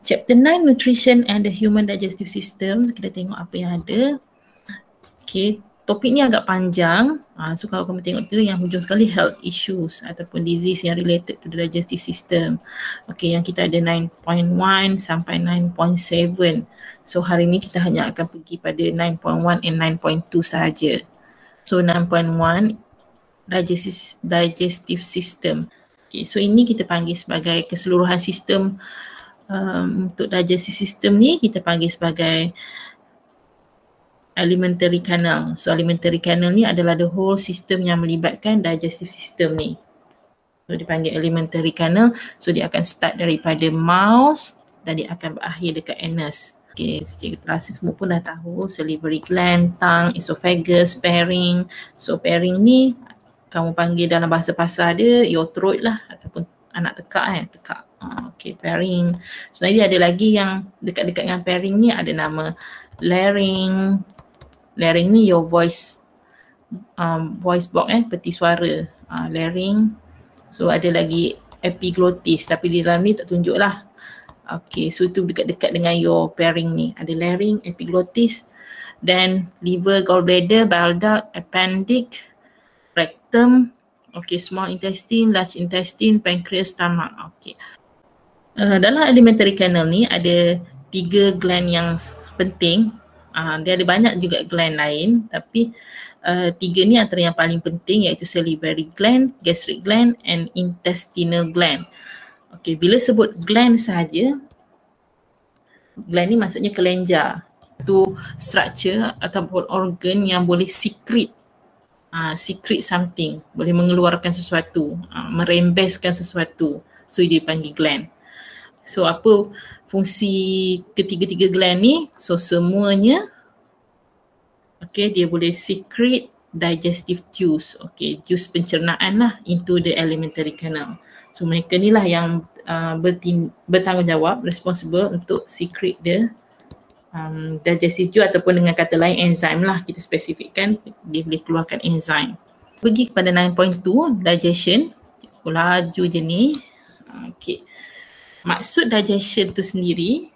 Chapter 9, Nutrition and the Human Digestive System. Kita tengok apa yang ada. Okay, topik ni agak panjang. So kalau kamu tengok tu yang hujung sekali, health issues ataupun disease yang related to the digestive system. Okay, yang kita ada 9.1 sampai 9.7. So hari ni kita hanya akan pergi pada 9.1 and 9.2 sahaja. So 9.1, digestive system. Okay, so ini kita panggil sebagai keseluruhan sistem. Untuk digestive system ni kita panggil sebagai alimentary canal. So alimentary canal ni adalah the whole system yang melibatkan digestive system ni. So dipanggil alimentary canal. So dia akan start daripada mouth dan dia akan berakhir dekat anus. Okay, cikgu terasa semua pun dah tahu salivary gland, tongue, esophagus, pharynx. So pharynx ni kamu panggil dalam bahasa pasar dia your throat lah ataupun anak tekak tekak. Okay, pharynx. Sebenarnya ada lagi yang dekat-dekat dengan pharynx ni ada nama larynx. Larynx ni your voice box peti suara. Larynx. So ada lagi epiglottis tapi di dalam ni tak tunjuk lah. Okay, so itu dekat-dekat dengan your pharynx ni. Ada larynx, epiglottis, then liver, gallbladder, bile duct, appendix, rectum, okay, small intestine, large intestine, pancreas, stomach. Okay. Dalam alimentary canal ni ada 3 gland yang penting. Dia ada banyak juga gland lain tapi 3 ni antara yang paling penting iaitu salivary gland, gastric gland and intestinal gland. Okay, bila sebut gland sahaja, gland ni maksudnya kelenjar. Itu structure ataupun organ yang boleh secrete something, boleh mengeluarkan sesuatu, merembeskan sesuatu. So dia dipanggil gland. So apa fungsi ketiga-tiga gland ni? So semuanya dia boleh secrete digestive juice, juice pencernaan lah into the alimentary canal. So mereka ni lah yang bertanggungjawab, responsible untuk secrete the digestive juice ataupun dengan kata lain enzim lah, kita spesifikkan dia boleh keluarkan enzim. Pergi kepada 9.2, digestion. Laju je ni. Okay. Maksud digestion tu sendiri,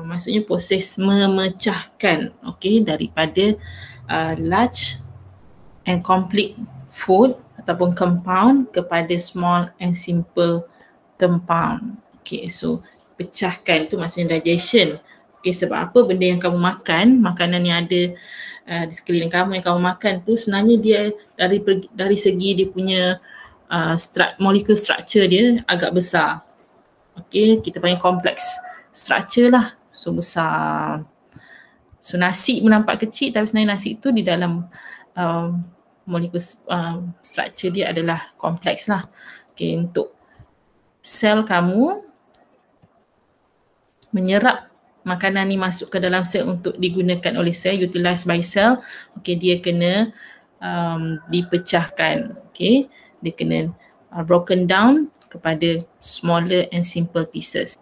maksudnya proses memecahkan daripada large and complete food ataupun compound kepada small and simple compound. Okay, so pecahkan tu maksudnya digestion. Okay, sebab apa benda yang kamu makan, makanan yang ada di sekeliling kamu yang kamu makan tu sebenarnya dia dari segi dia punya molecule structure dia agak besar. Okay, kita panggil complex structure lah. So besar. So nasi pun nampak kecil tapi sebenarnya nasi tu di dalam molecule structure dia adalah kompleks lah. Okay, untuk sel kamu menyerap makanan ni masuk ke dalam sel untuk digunakan oleh sel, utilized by cell. Okay, dia kena dipecahkan. Okay, dia kena broken down kepada smaller and simple pieces.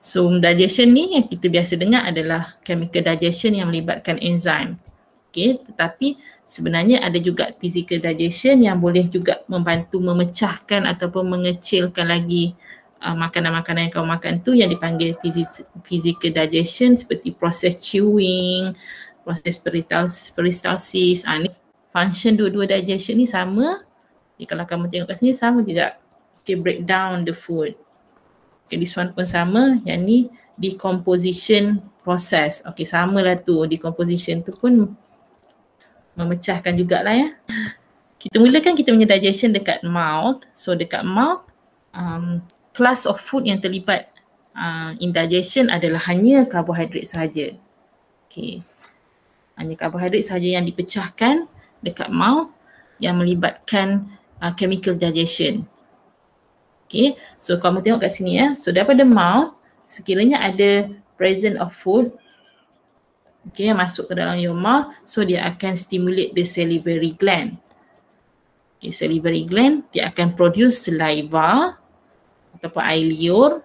So digestion ni yang kita biasa dengar adalah chemical digestion yang melibatkan enzim. Okay, tetapi sebenarnya ada juga physical digestion yang boleh juga membantu memecahkan ataupun mengecilkan lagi makanan-makanan yang kamu makan tu yang dipanggil physical digestion seperti proses chewing, proses peristalsis. Ni function dua-dua digestion ni sama. Kalau kamu tengok kat sini sama tidak? Okay, break down the food. Okay, this one pun sama. Yang ni decomposition process. Okay, samalah tu. Decomposition tu pun memecahkan jugalah ya. Kita mulakan kita punya digestion dekat mouth. So dekat mouth, class of food yang terlibat in digestion adalah hanya karbohidrat sahaja. Okay, hanya karbohidrat sahaja yang dipecahkan dekat mouth yang melibatkan chemical digestion. Okay, so kamu tengok kat sini ya. So daripada mouth, sekiranya ada present of food, okay, masuk ke dalam your mouth, so dia akan stimulate the salivary gland. Okay, salivary gland, dia akan produce saliva ataupun air liur.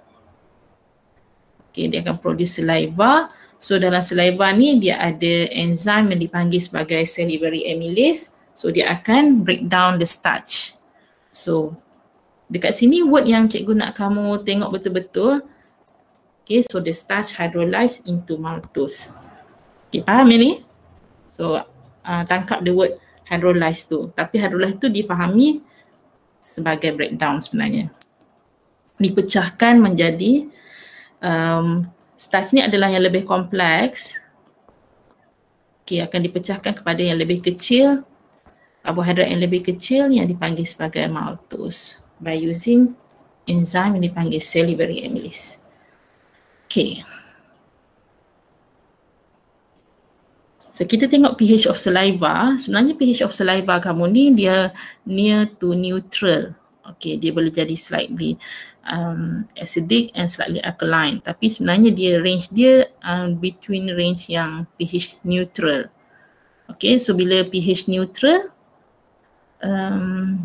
Okay, dia akan produce saliva. So dalam saliva ni dia ada enzim yang dipanggil sebagai salivary amylase. So dia akan break down the starch. So dekat sini word yang cikgu nak kamu tengok betul-betul, Okay, so the starch hydrolyzed into maltose. Okay, faham ini? So tangkap the word hydrolyzed tu. Tapi hydrolyzed tu dipahami sebagai breakdown sebenarnya. Dipecahkan menjadi starch ni adalah yang lebih kompleks. Okay, akan dipecahkan kepada yang lebih kecil, karbohidrat yang lebih kecil yang dipanggil sebagai maltose by using enzim yang dipanggil salivary amylase. Okay. So kita tengok pH of saliva. Sebenarnya pH of saliva kamu ni dia near to neutral. Okay, dia boleh jadi slightly acidic and slightly alkaline. Tapi sebenarnya dia range dia between range yang pH neutral. Okay, so bila pH neutral,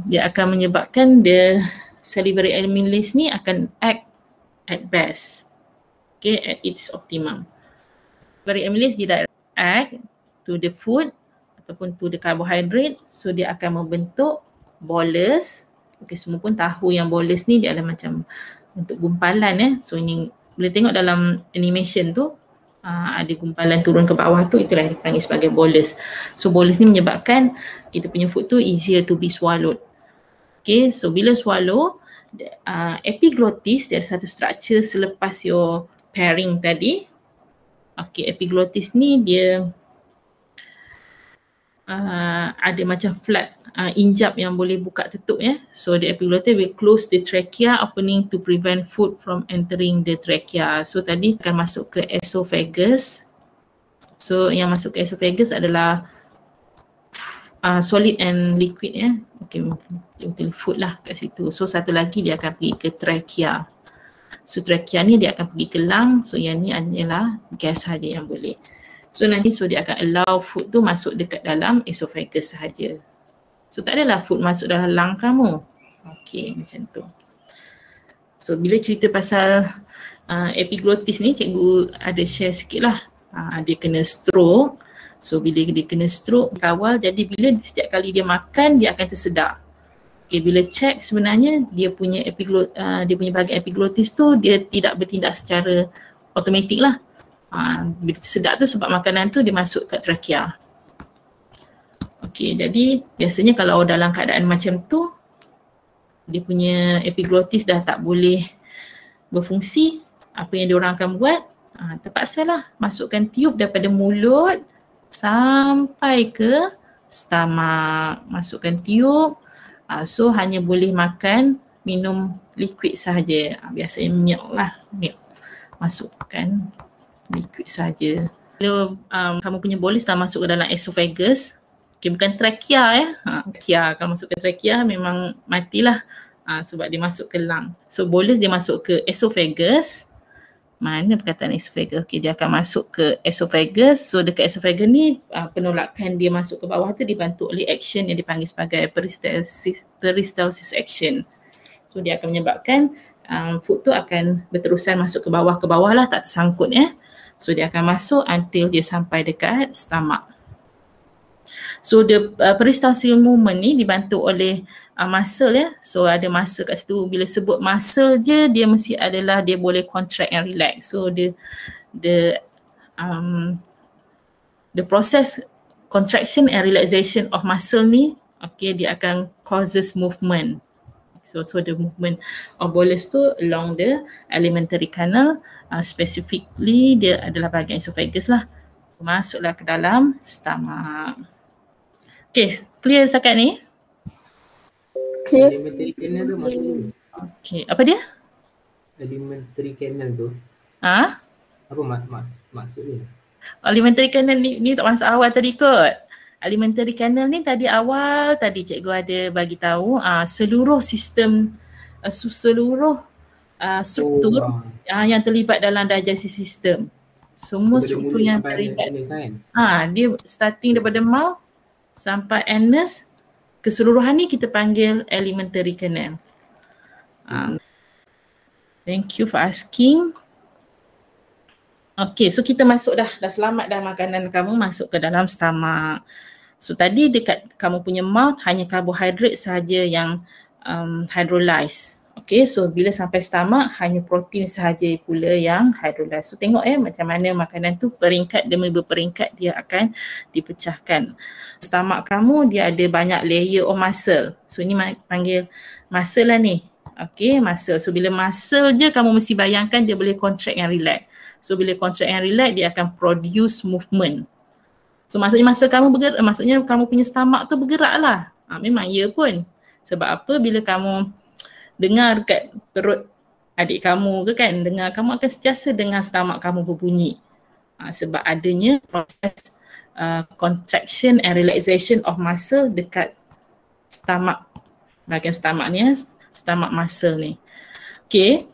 dia akan menyebabkan the salivary amylase ni akan act at best. Okay, at its optimum. Salivary amylase dia act to the food ataupun to the carbohydrate, so dia akan membentuk bolus. Okay, semua pun tahu yang bolus ni dia adalah macam untuk gumpalan So ini boleh tengok dalam animation tu ada gumpalan turun ke bawah tu, itulah yang dipanggil sebagai bolus. So bolus ni menyebabkan kita punya food tu easier to be swallowed. Okay, so bila swallow, epiglottis dia ada satu structure selepas your pairing tadi. Okay, epiglottis ni dia ada macam flat injap yang boleh buka tutup So the epiglottis will close the trachea opening to prevent food from entering the trachea. So tadi akan masuk ke esophagus. So yang masuk ke esophagus adalah solid and liquid Okay, betul food lah kat situ. So satu lagi dia akan pergi ke trachea. So trachea ni dia akan pergi ke lung. So yang ni adalah gas saja yang boleh. So nanti dia akan allow food tu masuk dekat dalam esophagus sahaja. So tak adalah food masuk dalam lung kamu. Okay, macam tu. So bila cerita pasal epiglottis ni, cikgu ada share sikit lah. Dia kena stroke. So bila dia kena stroke kawal, jadi bila setiap kali dia makan dia akan tersedak. Okay, bila check sebenarnya dia punya bahagian epiglottis tu dia tidak bertindak secara automatik lah. Bila tersedak tu sebab makanan tu dia masuk kat trachea. Okay, jadi biasanya kalau dalam keadaan macam tu dia punya epiglottis dah tak boleh berfungsi, apa yang diorang akan buat? Terpaksalah masukkan tiub daripada mulut sampai ke stomach. Masukkan tiub, so hanya boleh makan, minum liquid sahaja. Biasanya milk lah, milk. Masukkan liquid saja. Bila kamu punya bolus dah masuk ke dalam esophagus, okay, bukan trachea trachea, kalau masuk ke trachea memang matilah sebab dia masuk ke lung. So bolus dia masuk ke esophagus. Mana perkataan esophagus? Okay, dia akan masuk ke esophagus. So dekat esophagus ni penolakan dia masuk ke bawah tu dibantu oleh action yang dipanggil sebagai peristalsis action. So dia akan menyebabkan food tu akan berterusan masuk ke bawah lah, tak tersangkut So dia akan masuk until dia sampai dekat stomach. So the peristalsis movement ni dibantu oleh muscle So ada muscle kat situ. Bila sebut muscle je dia mesti adalah dia boleh contract and relax. So the process contraction and relaxation of muscle ni, okay, dia akan causes movement. So the movement of bolus tu along the alimentary canal, specifically dia adalah bahagian esophagus lah. Masuklah ke dalam stomach. Okay, clear setakat ni? Clear. Alimentary canal tu maksud. Okay, apa dia? Alimentary canal tu. Apa maksudnya? Alimentary canal ni tak masuk awal tadi kot. Alimentary canal ni tadi awal tadi cikgu ada bagi tahu seluruh sistem seluruh struktur yang terlibat dalam digestive system. Semua struktur yang terlibat. Dia starting daripada mouth sampai anus, keseluruhan ni kita panggil alimentary canal. Thank you for asking. Okay, so kita masuk dah selamat dah makanan kamu masuk ke dalam stomach. So tadi dekat kamu punya mouth hanya karbohidrat sahaja yang hydrolyze. Okay, so bila sampai stomach hanya protein sahaja pula yang hydrolyze. So tengok macam mana makanan tu peringkat demi berperingkat dia akan dipecahkan. Stomach kamu dia ada banyak layer of muscle. So ini panggil muscle lah ni. Okay, muscle. So bila muscle je kamu mesti bayangkan dia boleh contract and relax. So bila contract and relax dia akan produce movement. So maksudnya muscle kamu bergerak, maksudnya kamu punya stomach tu bergerak lah. Memang ya pun. Sebab apa, bila kamu dengar dekat perut adik kamu ke kan, kamu akan sentiasa dengar stomach kamu berbunyi. Sebab adanya proses contraction and relaxation of muscle dekat stomach, bahagian stomach ni, stomach muscle ni. Okay.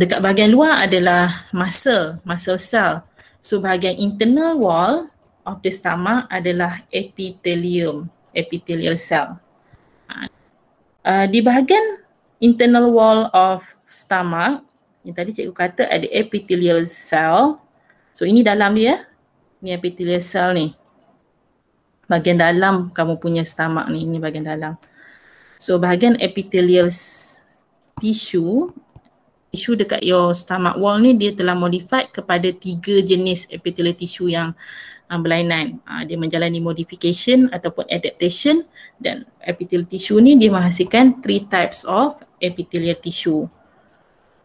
Dekat bahagian luar adalah muscle cell. So bahagian internal wall of the stomach adalah epithelial cell. Di bahagian internal wall of stomach, yang tadi cikgu kata ada epithelial cell. So ini dalam dia, ni epithelial cell ni. Bahagian dalam kamu punya stomach ni, ini bahagian dalam. So bahagian epithelial tissue dekat your stomach wall ni dia telah modified kepada 3 jenis epithelial tissue yang berlainan. Dia menjalani modification ataupun adaptation, dan epithelial tissue ni dia menghasilkan 3 types of epithelial tissue.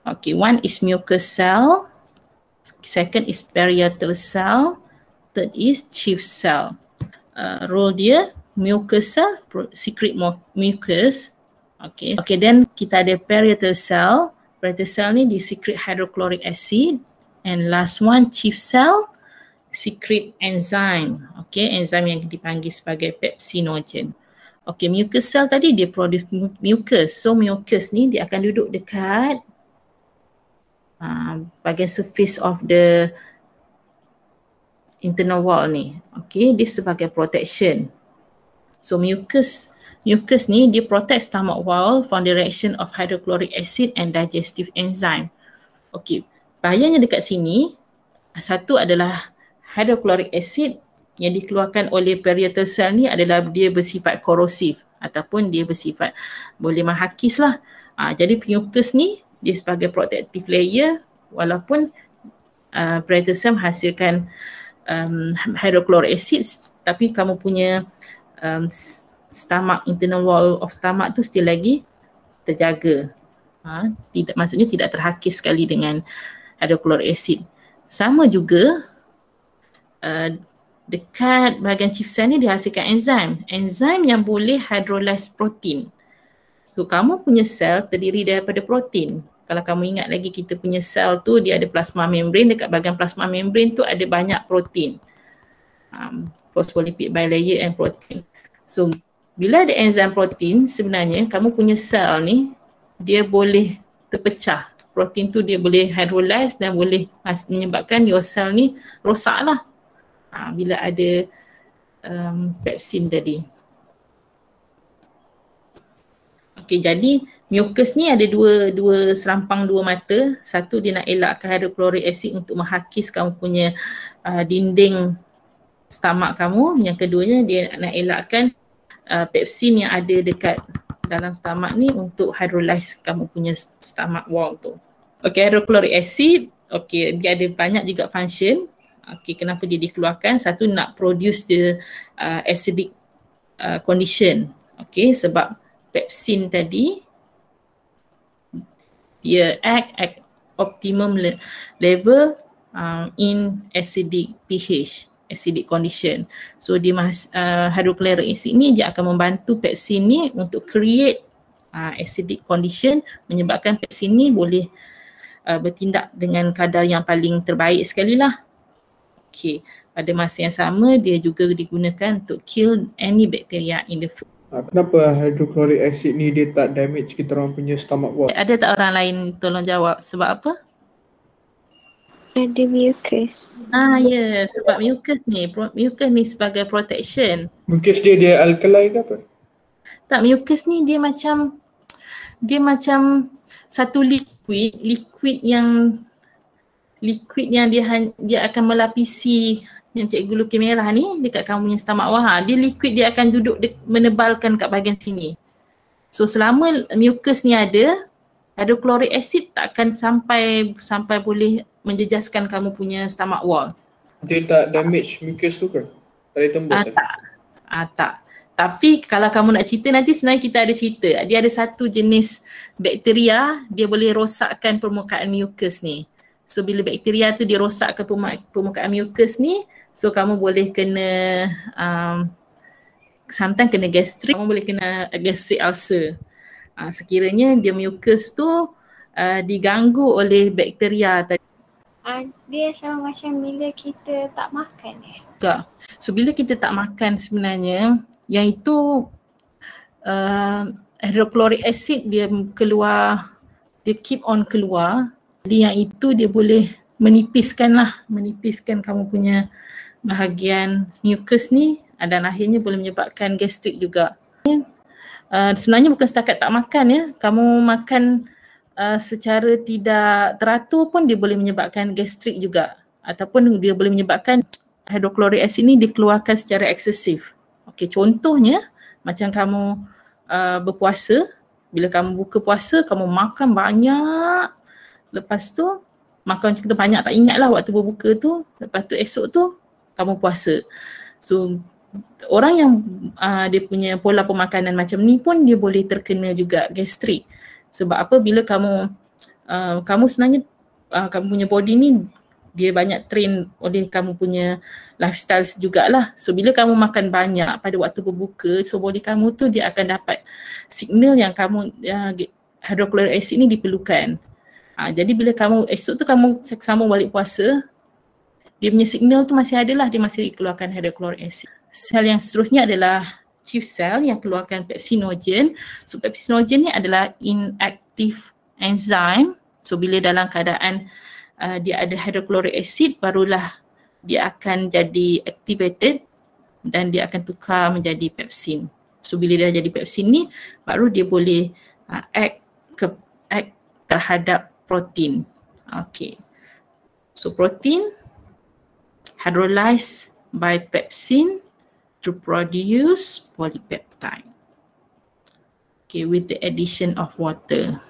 Okay, one is mucous cell, second is parietal cell, third is chief cell. Role dia, mucous cell secrete mucus. Okay, then kita ada parietal cell. Parietal cell ni dia secrete hydrochloric acid, and last one chief cell secrete enzyme. Okay, enzyme yang dipanggil sebagai pepsinogen. Okay, mucous cell tadi dia produce mucus. So mucus ni dia akan duduk dekat bahagian surface of the internal wall ni. Okay, dia sebagai protection. So mucus ni dia protect stomach wall from the reaction of hydrochloric acid and digestive enzyme. Okay, bahayanya dekat sini, satu adalah hydrochloric acid yang dikeluarkan oleh parietal cell ni adalah dia bersifat korosif ataupun dia bersifat boleh menghakis lah. Jadi mucus ni dia sebagai protective layer, walaupun parietal cell menghasilkan hydrochloric acid, tapi kamu punya stomach, internal wall of stomach tu still lagi terjaga. Maksudnya tidak terhakis sekali dengan hydrochloric acid. Sama juga dekat bahagian chief cell ni dihasilkan enzim yang boleh hydrolyze protein. So kamu punya sel terdiri daripada protein. Kalau kamu ingat lagi, kita punya sel tu dia ada plasma membrane. Dekat bahagian plasma membrane tu ada banyak protein, phospholipid bilayer and protein. So bila ada enzim protein, sebenarnya kamu punya sel ni dia boleh terpecah. Protein tu dia boleh hydrolyze dan boleh menyebabkan your cell ni rosak lah. Bila ada pepsin tadi. Okey, jadi mucus ni ada dua serampang dua mata. Satu dia nak elakkan hydrochloric acid untuk menghakis kamu punya dinding stomach kamu. Yang keduanya dia nak elakkan pepsin yang ada dekat dalam stomach ni untuk hydrolyze kamu punya stomach wall tu. Okey, hydrochloric acid, okey, dia ada banyak juga function. Okay, kenapa dia dikeluarkan? Satu, nak produce the acidic condition. Okay, sebab pepsin tadi dia act optimum level in acidic pH, acidic condition. So dia hydrochloric acid ni dia akan membantu pepsin ni untuk create acidic condition, menyebabkan pepsin ni boleh bertindak dengan kadar yang paling terbaik sekali lah. Okay, pada masa yang sama dia juga digunakan untuk kill any bacteria in the food. Kenapa hydrochloric acid ni dia tak damage kita orang punya stomach wall? Ada tak orang lain tolong jawab sebab apa? Ada mucus. Ya, sebab mucus ni sebagai protection. Mucus dia alkali ke apa? Tak, mucus ni dia macam satu liquid yang dia akan melapisi yang cikgu lukis merah ni dekat kamu punya stomach wall. Dia liquid, dia akan duduk menebalkan kat bahagian sini. So selama mucus ni ada, hydrochloric acid tak akan sampai boleh menjejaskan kamu punya stomach wall. Dia tak damage mucus tu kan? Tak ada tembus Tak. Tapi kalau kamu nak cerita nanti sebenarnya kita ada cerita. Dia ada satu jenis bakteria, dia boleh rosakkan permukaan mucus ni. So bila bakteria tu dia rosakkan permukaan mucus ni, so kamu boleh kena sometimes kena gastrik, kamu boleh kena gastric ulcer. Sekiranya dia mucus tu diganggu oleh bakteria tadi. Dia sama macam bila kita tak makan So bila kita tak makan sebenarnya, yang itu hydrochloric acid dia keluar, dia keep on keluar. Jadi yang itu dia boleh menipiskan kamu punya bahagian mucus ni dan akhirnya boleh menyebabkan gastrik juga. Sebenarnya bukan setakat tak makan ya, kamu makan secara tidak teratur pun dia boleh menyebabkan gastrik juga, ataupun dia boleh menyebabkan hydrochloric acid ni dikeluarkan secara eksesif. Okey, contohnya macam kamu berpuasa, bila kamu buka puasa kamu makan banyak, lepas tu makan macam kita banyak tak ingat lah waktu berbuka tu, lepas tu esok tu kamu puasa. So orang yang dia punya pola pemakanan macam ni pun dia boleh terkena juga gastrik. Sebab apa? Bila kamu sebenarnya kamu punya body ni dia banyak train oleh kamu punya lifestyle jugalah. So bila kamu makan banyak pada waktu berbuka, so body kamu tu dia akan dapat signal yang kamu hydrochloric acid ni diperlukan. Jadi bila kamu esok tu kamu sambung balik puasa, dia punya signal tu masih ada lah, dia masih keluarkan hydrochloric acid. Sel yang seterusnya adalah chief cell yang keluarkan pepsinogen. So pepsinogen ni adalah inactive enzyme. So bila dalam keadaan dia ada hydrochloric acid, barulah dia akan jadi activated dan dia akan tukar menjadi pepsin. So bila dia jadi pepsin ni, baru dia boleh act terhadap protein. Okay. So protein hydrolyzed by pepsin to produce polypeptide. Okay, with the addition of water.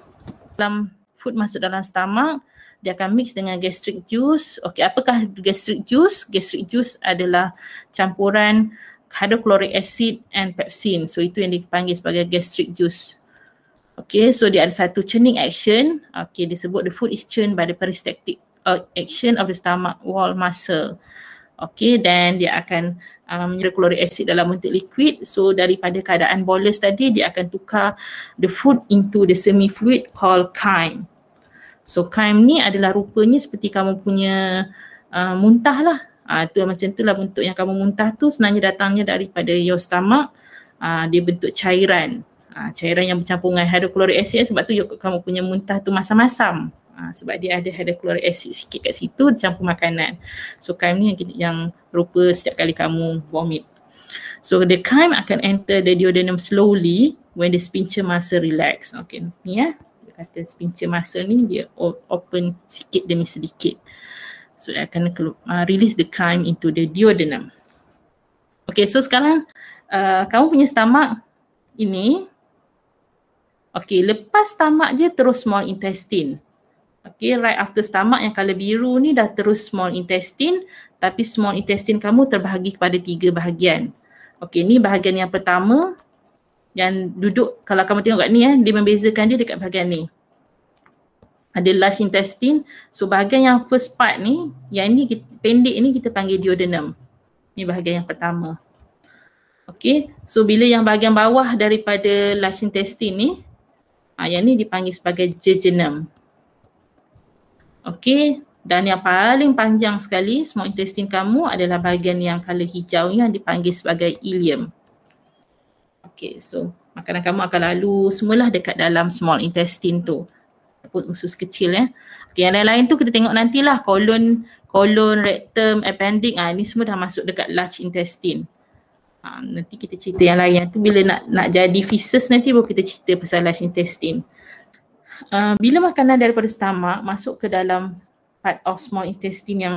Dalam food masuk dalam stomach, dia akan mix dengan gastric juice. Okay, apakah gastric juice? Gastric juice adalah campuran hydrochloric acid and pepsin. So itu yang dipanggil sebagai gastric juice. Okay, so dia ada satu churning action. Okay, disebut the food is churned by the peristaltic action of the stomach wall muscle. Okay, dan dia akan hydrochloric acid dalam bentuk liquid. So daripada keadaan bolus tadi, dia akan tukar the food into the semi-fluid called chyme. So chyme ni adalah rupanya seperti kamu punya muntah lah. Tu macam tu lah bentuk yang kamu muntah tu sebenarnya datangnya daripada your stomach. Dia bentuk cairan. Cairan yang bercampur dengan hydrochloric acid, sebab tu kamu punya muntah tu masam-masam. Sebab dia ada hydrochloric acid sikit kat situ campur makanan. So chyme ni yang rupa setiap kali kamu vomit. So the chyme akan enter the duodenum slowly when the sphincter muscle relax. Okay, ni ya. Kata sphincter muscle ni dia open sikit demi sedikit. So dia akan release the chyme into the duodenum. Okay, so sekarang kamu punya stomach ini, okay, lepas stomach je terus small intestine. Okay, right after stomach yang color biru ni dah terus small intestine, tapi small intestine kamu terbahagi kepada 3 bahagian. Okay, ni bahagian yang pertama yang duduk, kalau kamu tengok kat ni dia membezakan dia dekat bahagian ni. Ada large intestine. So bahagian yang first part ni, yang ni pendek ni kita panggil duodenum. Ni bahagian yang pertama. Okay, so bila yang bahagian bawah daripada large intestine ni, yang ni dipanggil sebagai jejunum. Okay, dan yang paling panjang sekali small intestine kamu adalah bahagian yang color hijau yang dipanggil sebagai ileum. Okay, so makanan kamu akan lalu semualah dekat dalam small intestine tu. Ataupun usus kecil ya. Okay, yang lain-lain tu kita tengok nantilah, colon, rectum, appendix, ni semua dah masuk dekat large intestine. Nanti kita cerita yang lain. Tu bila nak jadi feces nanti baru kita cerita pasal large intestine. Bila makanan daripada stomach masuk ke dalam part of small intestine yang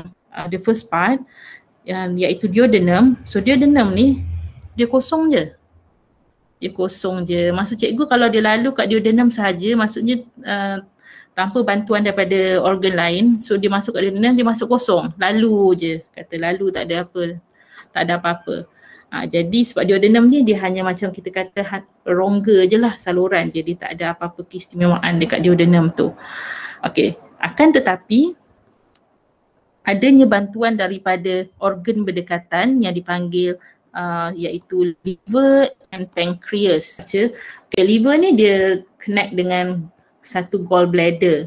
the first part, iaitu duodenum. So duodenum ni dia kosong je. dia kosong je. Maksud cikgu kalau dia lalu kat duodenum sahaja, maksudnya tanpa bantuan daripada organ lain, so dia masuk kat duodenum, dia masuk kosong, lalu je, kata lalu tak ada apa, tak ada apa-apa. Jadi sebab duodenum ni dia hanya macam kita kata rongga je lah, saluran je, dia tak ada apa-apa keistimewaan dekat duodenum tu. Okey, akan tetapi adanya bantuan daripada organ berdekatan yang dipanggil iaitu liver and pancreas. Okay, liver ni dia connect dengan satu gallbladder.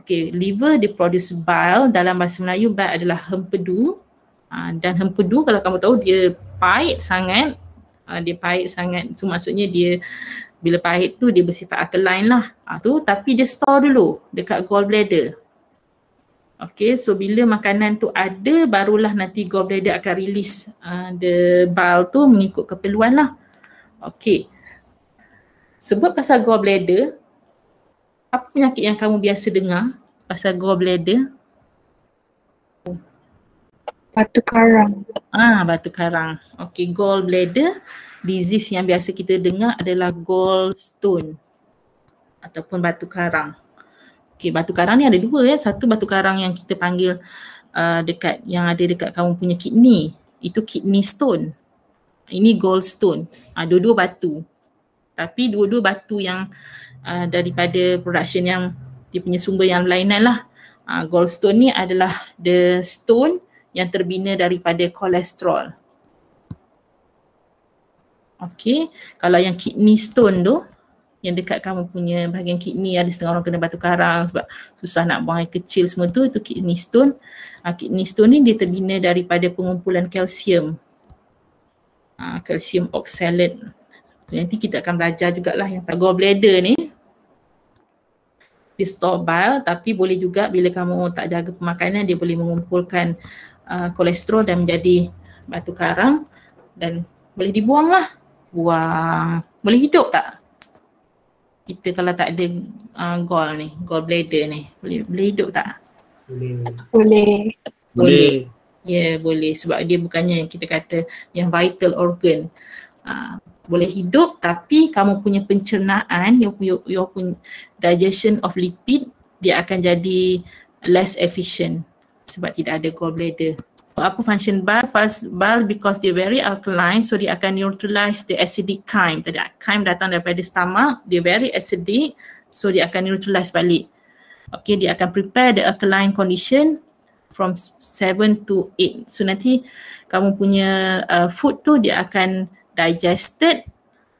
Okay, liver dia produce bile, dalam bahasa Melayu bile adalah hempedu. Dan hempedu kalau kamu tahu dia pahit sangat. Dia pahit sangat, so maksudnya dia bila pahit tu dia bersifat alkaline lah. Tapi dia store dulu dekat gallbladder. Okay, so bila makanan tu ada, barulah nanti gallbladder akan release the bile tu mengikut keperluan lah. Okay, sebut pasal gallbladder, apa penyakit yang kamu biasa dengar pasal gallbladder? Batu karang. Batu karang. Okay, gallbladder disease yang biasa kita dengar adalah gallstone ataupun batu karang. Okay, batu karang ni ada dua ya. Satu batu karang yang kita panggil yang ada dekat kamu punya kidney, itu kidney stone. Ini gallstone. Dua-dua batu. Tapi dua-dua batu yang daripada production yang dia punya sumber yang lainan lah. Gallstone ni adalah the stone yang terbina daripada kolesterol. Okay, kalau yang kidney stone tu, yang dekat kamu punya bahagian kidney, ada setengah orang kena batu karang sebab susah nak buang air kecil semua tu, itu kidney stone. Kidney stone ni dia terbina daripada pengumpulan kalsium. Kalsium oxalate. Nanti kita akan belajar jugalah yang gallbladder ni. Dia store bile, tapi boleh juga bila kamu tak jaga pemakanan, dia boleh mengumpulkan kolesterol dan menjadi batu karang dan boleh dibuang lah. Buang. Boleh hidup tak? Kita kalau tak ada gallbladder ni, boleh hidup tak? Boleh. Ya, boleh. Sebab dia bukannya yang kita kata yang vital organ. Boleh hidup tapi kamu punya pencernaan, your punya digestion of lipid, dia akan jadi less efficient sebab tidak ada gallbladder. Apa function bile? Bile because they very alkaline, so dia akan neutralize the acidic chyme. Tadi chyme datang daripada stomach, dia very acidic, so dia akan neutralize balik. Okay, dia akan prepare the alkaline condition from 7 to 8. So nanti kamu punya food tu dia akan digested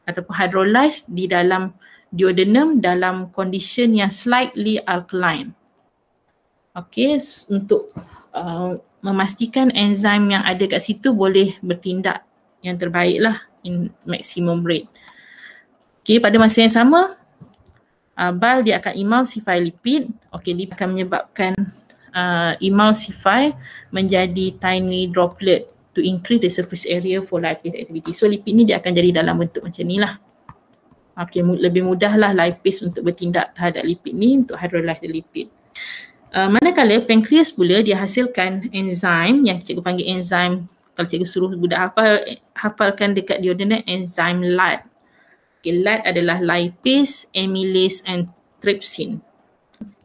ataupun hydrolyzed di dalam duodenum dalam condition yang slightly alkaline. Okay, untuk memastikan enzim yang ada kat situ boleh bertindak yang terbaik lah in maximum rate. Okay, pada masa yang sama, bile dia akan emulsify lipid. Okay, lipid akan menyebabkan emulsify menjadi tiny droplet to increase the surface area for lipase activity. So lipid ni dia akan jadi dalam bentuk macam ni lah. Okay, lebih mudah lah lipase untuk bertindak terhadap lipid ni untuk hydrolyze the lipid. Manakala pancreas pula dia hasilkan enzim yang cikgu panggil enzim, kalau cikgu suruh budak hafalkan dekat duodenum, enzim LAT. Okay, LAT adalah lipase, amylase and trypsin.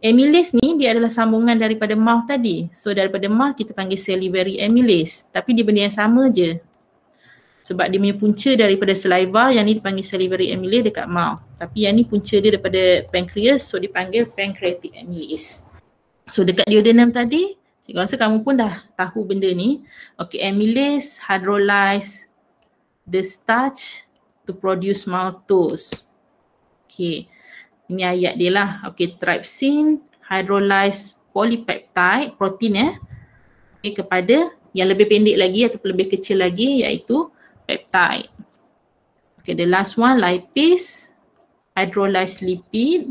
Amylase ni dia adalah sambungan daripada mouth tadi. So daripada mouth kita panggil salivary amylase, tapi dia benda yang sama je. Sebab dia punya punca daripada saliva, yang ni dipanggil salivary amylase dekat mouth. Tapi yang ni punca dia daripada pancreas, so dipanggil pancreatic amylase. So dekat duodenum tadi, saya rasa kamu pun dah tahu benda ni. Okay, amylase hydrolyze the starch to produce maltose. Okay, ini ayat dia lah. Okay, trypsin hydrolyze polypeptide, protein okay, kepada yang lebih pendek lagi ataupun lebih kecil lagi iaitu peptide. Okay, the last one lipase hydrolyze lipid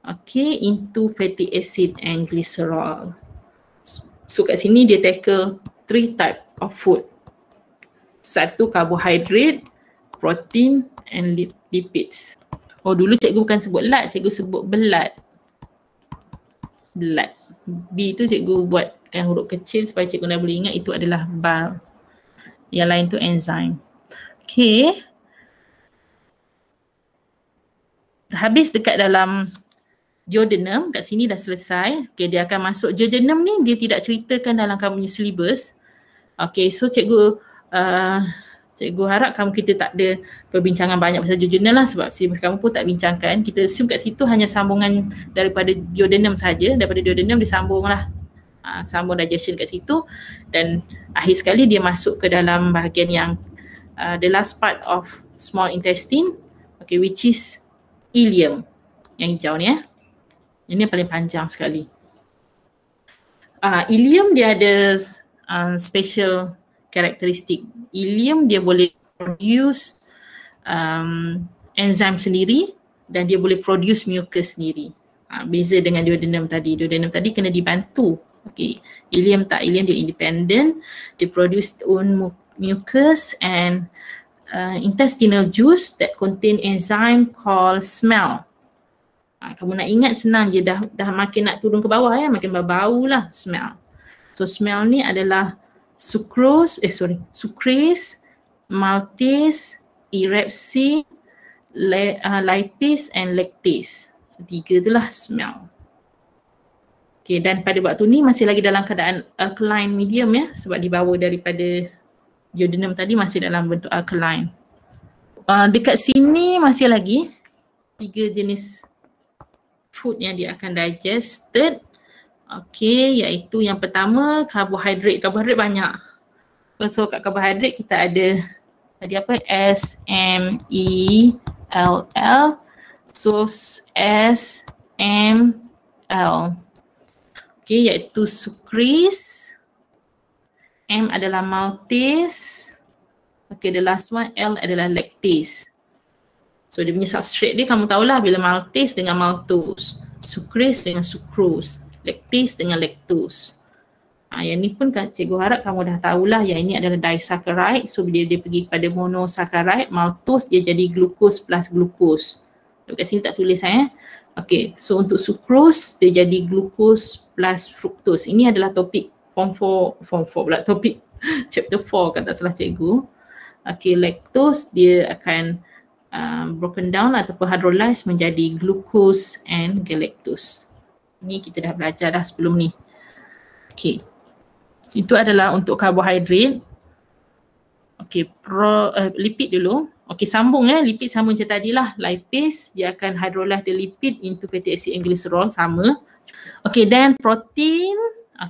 okay, into fatty acid and glycerol. So kat sini dia tackle 3 type of food. Satu carbohydrate, protein and lipids. Oh, dulu cikgu bukan sebut LAT, cikgu sebut belat. Belat. B tu cikgu buatkan huruf kecil supaya cikgu dah boleh ingat itu adalah bile. Yang lain tu enzim. Okay. habis dekat dalam duodenum, kat sini dah selesai. Okay, dia akan masuk duodenum ni, dia tidak ceritakan dalam kamu punya syllabus. Okay, so cikgu harap kita tak ada perbincangan banyak pasal duodenum lah, sebab syllabus kamu pun tak bincangkan. Kita assume kat situ hanya sambungan daripada duodenum saja. Daripada duodenum disambung lah, sambung digestion kat situ, dan akhir sekali dia masuk ke dalam bahagian yang the last part of small intestine, okay, which is ileum, yang hijau ni Ini yang paling panjang sekali. Ileum dia ada special karakteristik. Ileum dia boleh produce enzim sendiri dan dia boleh produce mucus sendiri. Beza dengan duodenum tadi. Duodenum tadi kena dibantu. Okay. Ileum tak, ileum dia independent. Dia produce own mucus and intestinal juice that contain enzyme called smell. Kamu nak ingat senang je, dah makin nak turun ke bawah makin berbau lah smell. So smell ni adalah sucrase, maltase, erepsin, lipase and lactase. So 3 tu lah smell. Okay, dan pada waktu ni masih lagi dalam keadaan alkaline medium sebab dibawa daripada duodenum tadi masih dalam bentuk alkaline. Dekat sini masih lagi 3 jenis food yang dia akan digested. Okay, iaitu yang pertama karbohidrat. Karbohidrat banyak. So kat karbohidrat kita ada tadi apa? S-M-E-L-L. So S-M-L. Okay, iaitu sucrase. M adalah maltase. Okay, the last one L adalah lactase. So dia punya substrate dia kamu tahulah, bila maltase dengan maltose, sucrase dengan sucrose, lactase dengan lactose. Yang ni pun cikgu harap kamu dah tahulah, yang ini adalah disaccharide. So bila dia pergi kepada monosaccharide, maltose dia jadi glucose plus glucose. Dekat sini tak tulis Okay, so untuk sucrose dia jadi glucose plus fructose. Ini adalah topik form 4 pula, topik chapter 4 kan tak salah cikgu. Okay, lactose dia akan broken down ataupun hydrolyze menjadi glucose and galactose. Ni kita dah belajar dah sebelum ni. Okay, itu adalah untuk karbohidrat. Okay, lipid dulu. Okay, sambung lipid sama macam tadi lah. Lipase dia akan hydrolyze the lipid into fatty acid and glycerol, sama. Okay, then protein.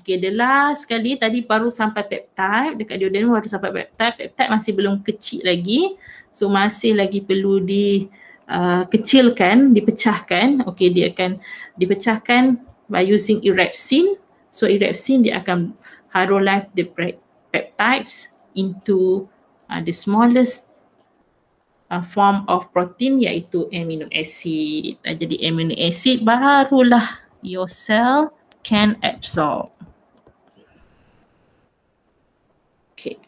Okay, the last sekali tadi baru sampai peptide. Dekat duodenum baru sampai peptide. Peptide masih belum kecil lagi. So masih lagi perlu dikecilkan, dipecahkan. Okay, dia akan dipecahkan by using erepsin. So erepsin dia akan hydrolyze the peptides into the smallest form of protein, iaitu amino acid. Jadi amino acid barulah your cell can absorb. Okay.